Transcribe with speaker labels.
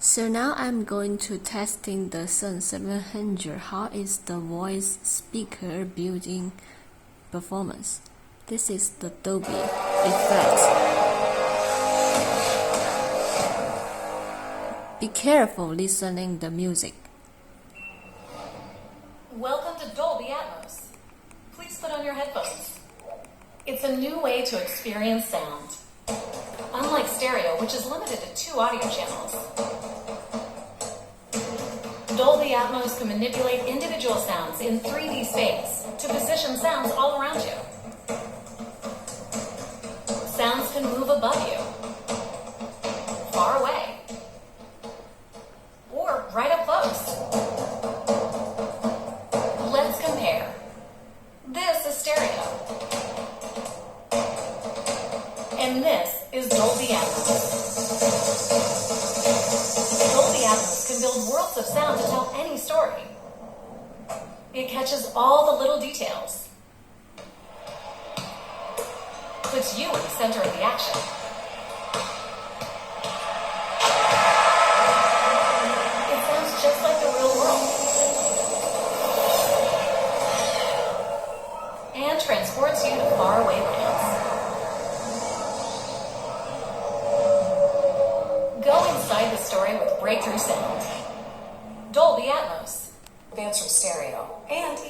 Speaker 1: So now I'm going to testing the Sun 700. How is the voice speaker built-in performance? This is the Dolby effect. Be careful listening the music.
Speaker 2: Welcome to Dolby Atmos. Please put on your headphones. It's a new way to experience sound. Unlike stereo, which is limited to 2 audio channels, Dolby Atmos can manipulate individual sounds in 3D space to position sounds all around you. Sounds can move above you, far away, or right up close. Let's compare. This is stereo, and this is Dolby Atmos. Dolby Atmos can build worlds of sound to tell any story. It catches all the little details, puts you in the center of the action. It sounds just like the real world, and transports you to faraway lands. Go inside the story with breakthrough sound. Dolby Atmos. Advanced from stereo and even